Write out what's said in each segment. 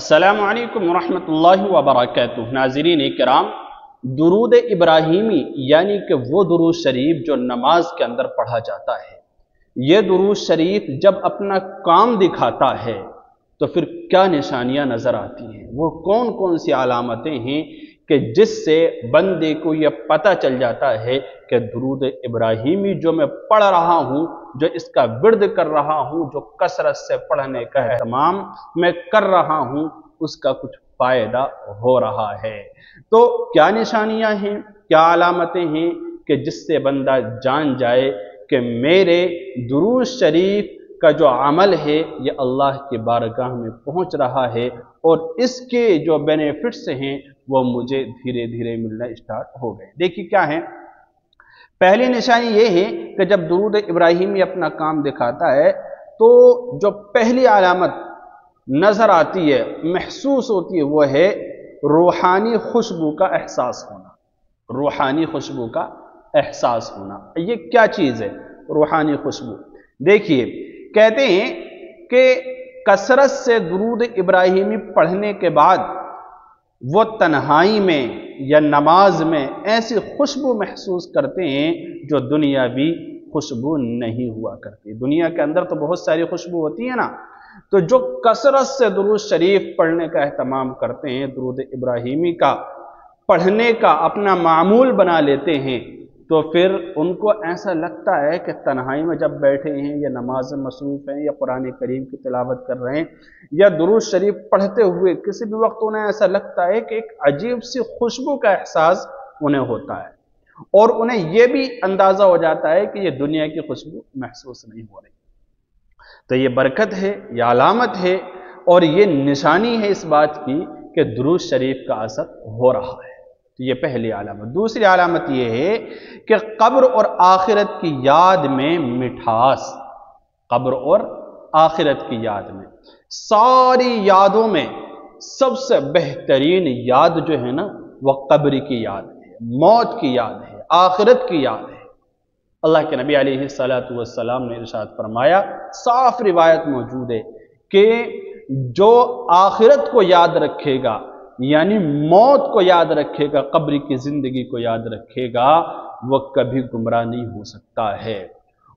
السلام علیکم ورحمۃ اللہ وبرکاتہ۔ ناظرین کرام، درود ابراہیمی یعنی کہ وہ درود شریف جو نماز کے اندر پڑھا جاتا ہے، یہ درود شریف جب اپنا کام دکھاتا ہے تو پھر کیا نشانیاں نظر آتی ہیں، وہ کون کون سی علامتیں ہیں کہ جس سے بندے کو یہ پتہ چل جاتا ہے کہ درود ابراہیمی جو میں پڑھ رہا ہوں، جو اس کا ورد کر رہا ہوں، جو کثرت سے پڑھنے کا اہتمام میں کر رہا ہوں، اس کا کچھ فائدہ ہو رہا ہے۔ تو کیا نشانیاں ہیں، کیا علامتیں ہیں کہ جس سے بندہ جان جائے کہ میرے درود شریف کا جو عمل ہے یہ اللہ کی بارگاہ میں پہنچ رہا ہے اور اس کے جو بینیفٹس ہیں وہ مجھے دھیرے دھیرے ملنا اسٹارٹ ہو گئے۔ دیکھیے کیا ہے، پہلی نشانی یہ ہے کہ جب درود ابراہیمی اپنا کام دکھاتا ہے تو جو پہلی علامت نظر آتی ہے، محسوس ہوتی ہے، وہ ہے روحانی خوشبو کا احساس ہونا۔ روحانی خوشبو کا احساس ہونا، یہ کیا چیز ہے روحانی خوشبو؟ دیکھیے، کہتے ہیں کہ کثرت سے درود ابراہیمی پڑھنے کے بعد وہ تنہائی میں یا نماز میں ایسی خوشبو محسوس کرتے ہیں جو دنیاوی خوشبو نہیں ہوا کرتی۔ دنیا کے اندر تو بہت ساری خوشبو ہوتی ہے نا، تو جو کثرت سے درود شریف پڑھنے کا اہتمام کرتے ہیں، درود ابراہیمی کا پڑھنے کا اپنا معمول بنا لیتے ہیں، تو پھر ان کو ایسا لگتا ہے کہ تنہائی میں جب بیٹھے ہیں یا نماز میں مصروف ہیں یا قرآن کریم کی تلاوت کر رہے ہیں یا درود شریف پڑھتے ہوئے کسی بھی وقت انہیں ایسا لگتا ہے کہ ایک عجیب سی خوشبو کا احساس انہیں ہوتا ہے، اور انہیں یہ بھی اندازہ ہو جاتا ہے کہ یہ دنیا کی خوشبو محسوس نہیں ہو رہی۔ تو یہ برکت ہے، یہ علامت ہے اور یہ نشانی ہے اس بات کی کہ درود شریف کا اثر ہو رہا ہے۔ یہ پہلی علامت۔ دوسری علامت یہ ہے کہ قبر اور آخرت کی یاد میں مٹھاس۔ قبر اور آخرت کی یاد میں، ساری یادوں میں سب سے بہترین یاد جو ہے نا وہ قبر کی یاد ہے، موت کی یاد ہے، آخرت کی یاد ہے۔ اللہ کے نبی علیہ السلام نے ارشاد فرمایا، صاف روایت موجود ہے کہ جو آخرت کو یاد رکھے گا، یعنی موت کو یاد رکھے گا، قبر کی زندگی کو یاد رکھے گا، وہ کبھی گمراہ نہیں ہو سکتا ہے۔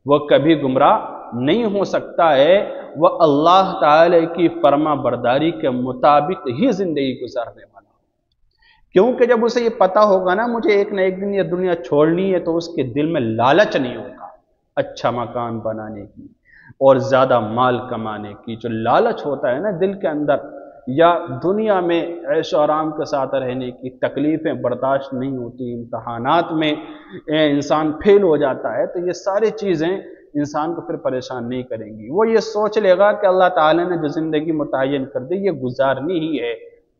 وہ کبھی گمراہ نہیں ہو سکتا ہے، وہ اللہ تعالی کی فرما برداری کے مطابق ہی زندگی گزارنے والا ہو۔ کیونکہ جب اسے یہ پتا ہوگا نا مجھے ایک نہ ایک دن یہ دنیا چھوڑنی ہے، تو اس کے دل میں لالچ نہیں ہوگا اچھا مکان بنانے کی اور زیادہ مال کمانے کی۔ جو لالچ ہوتا ہے نا دل کے اندر، یا دنیا میں عیش و آرام کے ساتھ رہنے کی، تکلیفیں برداشت نہیں ہوتی، امتحانات میں انسان فیل ہو جاتا ہے، تو یہ ساری چیزیں انسان کو پھر پریشان نہیں کریں گی۔ وہ یہ سوچ لے گا کہ اللہ تعالیٰ نے جو زندگی متعین کر دی یہ گزارنی ہی ہے،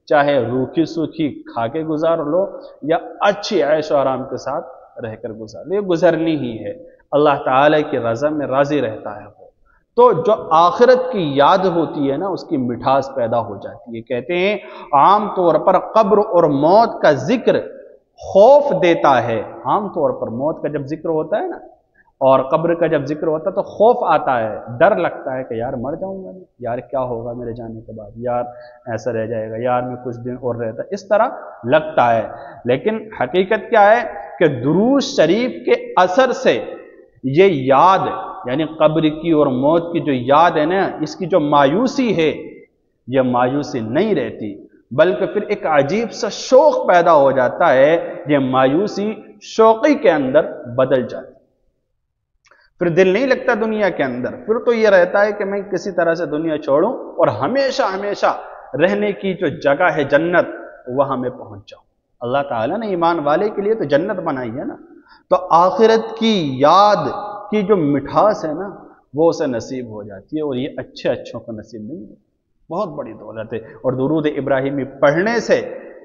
چاہے روکھی سوکھی کھا کے گزار لو یا اچھی عیش و آرام کے ساتھ رہ کر گزار لو، یہ گزرنی ہی ہے۔ اللہ تعالیٰ کی رضا میں راضی رہتا ہے وہ۔ تو جو آخرت کی یاد ہوتی ہے نا اس کی مٹھاس پیدا ہو جاتی ہے۔ کہتے ہیں عام طور پر قبر اور موت کا ذکر خوف دیتا ہے۔ عام طور پر موت کا جب ذکر ہوتا ہے نا اور قبر کا جب ذکر ہوتا ہے تو خوف آتا ہے، ڈر لگتا ہے کہ یار مر جاؤں گا، یار کیا ہوگا میرے جانے کے بعد، یار ایسا رہ جائے گا، یار میں کچھ دن اور رہتا، اس طرح لگتا ہے۔ لیکن حقیقت کیا ہے کہ درود شریف کے اثر سے یہ یاد، یعنی قبر کی اور موت کی جو یاد ہے نا، اس کی جو مایوسی ہے یہ مایوسی نہیں رہتی، بلکہ پھر ایک عجیب سا شوق پیدا ہو جاتا ہے، یہ مایوسی شوقی کے اندر بدل جاتی، پھر دل نہیں لگتا دنیا کے اندر، پھر تو یہ رہتا ہے کہ میں کسی طرح سے دنیا چھوڑوں اور ہمیشہ ہمیشہ رہنے کی جو جگہ ہے جنت وہاں میں پہنچ جاؤں۔ اللہ تعالیٰ نے ایمان والے کے لیے تو جنت بنائی ہے نا، تو آخرت کی یاد کی جو مٹھاس ہے نا وہ اسے نصیب ہو جاتی ہے، اور یہ اچھے اچھوں کو نصیب نہیں ہے، بہت بڑی دولت ہے۔ اور درود ابراہیمی پڑھنے سے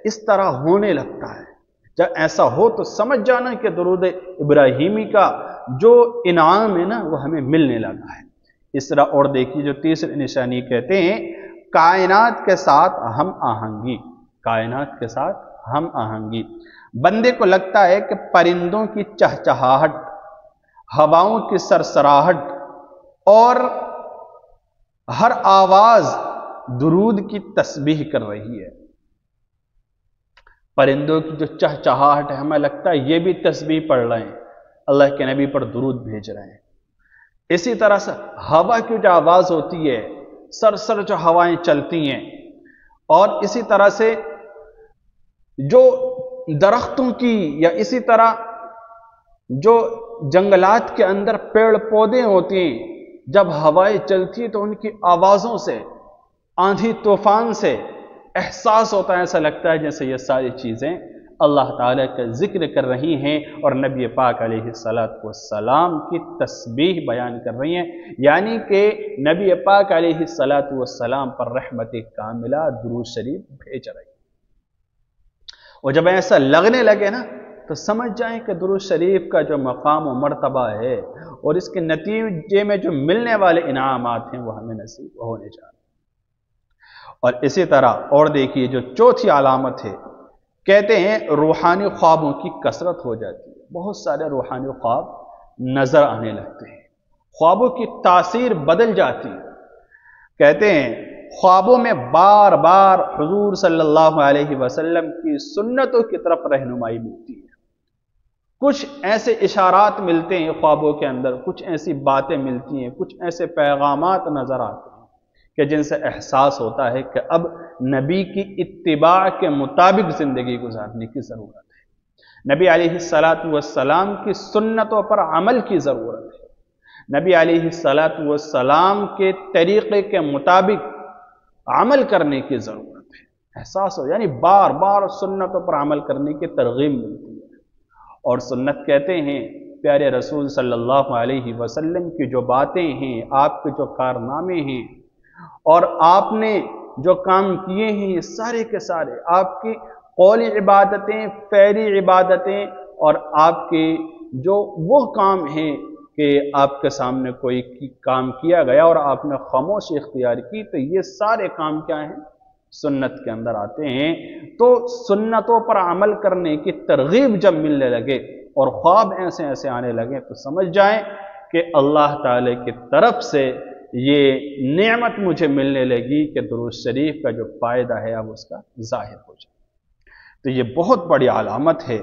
اس طرح ہونے لگتا ہے۔ جب ایسا ہو تو سمجھ جانا کہ درود ابراہیمی کا جو انعام ہے نا وہ ہمیں ملنے لگا ہے۔ اس طرح اور دیکھیے جو تیسری نشانی کہتے ہیں کائنات کے ساتھ ہم آہنگی۔ کائنات کے ساتھ ہم آہنگی، بندے کو لگتا ہے کہ پرندوں کی چہچہاہٹ، ہواؤں کی سرسراہٹ اور ہر آواز درود کی تسبیح کر رہی ہے۔ پرندوں کی جو چہچہاہٹ ہے، ہمیں لگتا ہے یہ بھی تسبیح پڑھ رہے ہیں، اللہ کے نبی پر درود بھیج رہے ہیں۔ اسی طرح سے ہوا کی جو آواز ہوتی ہے، سرسر جو ہوائیں چلتی ہیں، اور اسی طرح سے جو درختوں کی یا اسی طرح جو جنگلات کے اندر پیڑ پودے ہوتے ہیں، جب ہوائیں چلتی ہیں تو ان کی آوازوں سے، آندھی طوفان سے احساس ہوتا ہے، ایسا لگتا ہے جیسے یہ ساری چیزیں اللہ تعالیٰ کا ذکر کر رہی ہیں اور نبی پاک علیہ السلام کی تسبیح بیان کر رہی ہیں، یعنی کہ نبی پاک علیہ السلام پر رحمت کاملہ درود شریف بھیج رہی ہیں۔ اور جب ایسا لگنے لگے نا تو سمجھ جائیں کہ درود شریف کا جو مقام و مرتبہ ہے اور اس کے نتیجے میں جو ملنے والے انعامات ہیں وہ ہمیں نصیب ہونے چاہیے۔ اور اسی طرح اور دیکھیے جو چوتھی علامت ہے، کہتے ہیں روحانی خوابوں کی کثرت ہو جاتی ہے، بہت سارے روحانی خواب نظر آنے لگتے ہیں، خوابوں کی تاثیر بدل جاتی ہے۔ کہتے ہیں خوابوں میں بار بار حضور صلی اللہ علیہ وسلم کی سنتوں کی طرف رہنمائی ملتی ہے، کچھ ایسے اشارات ملتے ہیں خوابوں کے اندر، کچھ ایسی باتیں ملتی ہیں، کچھ ایسے پیغامات نظر آتے ہیں کہ جن سے احساس ہوتا ہے کہ اب نبی کی اتباع کے مطابق زندگی گزارنے کی ضرورت ہے، نبی علیہ السلام کی سنتوں پر عمل کی ضرورت ہے، نبی علیہ السلام کے طریقے کے مطابق عمل کرنے کی ضرورت ہے، احساس ہو، یعنی بار بار سنتوں پر عمل کرنے کی ترغیب ملتی ہے۔ اور سنت کہتے ہیں پیارے رسول صلی اللہ علیہ وسلم کی جو باتیں ہیں، آپ کے جو کارنامے ہیں اور آپ نے جو کام کیے ہیں، یہ سارے کے سارے آپ کی قولی عبادتیں، فعلی عبادتیں، اور آپ کے جو وہ کام ہیں کہ آپ کے سامنے کوئی کام کیا گیا اور آپ نے خاموشی اختیار کی، تو یہ سارے کام کیا ہیں؟ سنت کے اندر آتے ہیں۔ تو سنتوں پر عمل کرنے کی ترغیب جب ملنے لگے اور خواب ایسے ایسے آنے لگے تو سمجھ جائیں کہ اللہ تعالی کی طرف سے یہ نعمت مجھے ملنے لگی کہ درود شریف کا جو فائدہ ہے اب اس کا ظاہر ہو جائے۔ تو یہ بہت بڑی علامت ہے۔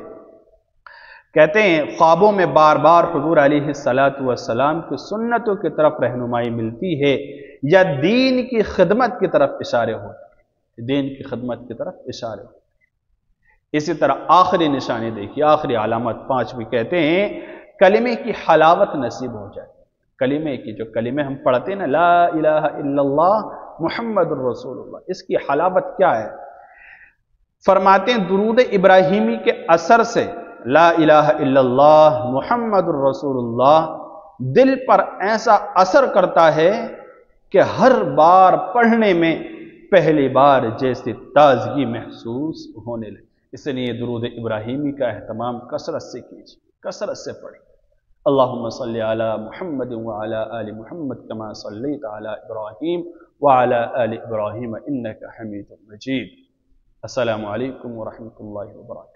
کہتے ہیں خوابوں میں بار بار حضور علیہ السلام کی سنتوں کی طرف رہنمائی ملتی ہے یا دین کی خدمت کی طرف اشارے ہوتے ہیں، دین کی خدمت کی طرف اشارے ہوتے ہیں۔ اسی طرح آخری نشانی دیکھیے، آخری علامت 5ویں، کہتے ہیں کلمے کی حلاوت نصیب ہو جائے۔ کلمے کی جو کلمے ہم پڑھتے ہیں نا، لا الہ الا اللہ محمد الرسول اللہ، اس کی حلاوت کیا ہے؟ فرماتے ہیں درود ابراہیمی کے اثر سے لا الہ الا اللہ محمد الرسول اللہ دل پر ایسا اثر کرتا ہے کہ ہر بار پڑھنے میں پہلی بار جیسے تازگی محسوس ہونے لگے۔ اس لیے درود ابراہیمی کا اہتمام کثرت سے کیجیے، کثرت سے پڑھیں۔ اللہم صلی علی محمد وعلی آل محمد کما صلیت علی ابراہیم وعلی آل ابراہیم انک حمید مجید۔ السلام علیکم ورحمۃ اللہ وبرکاتہ۔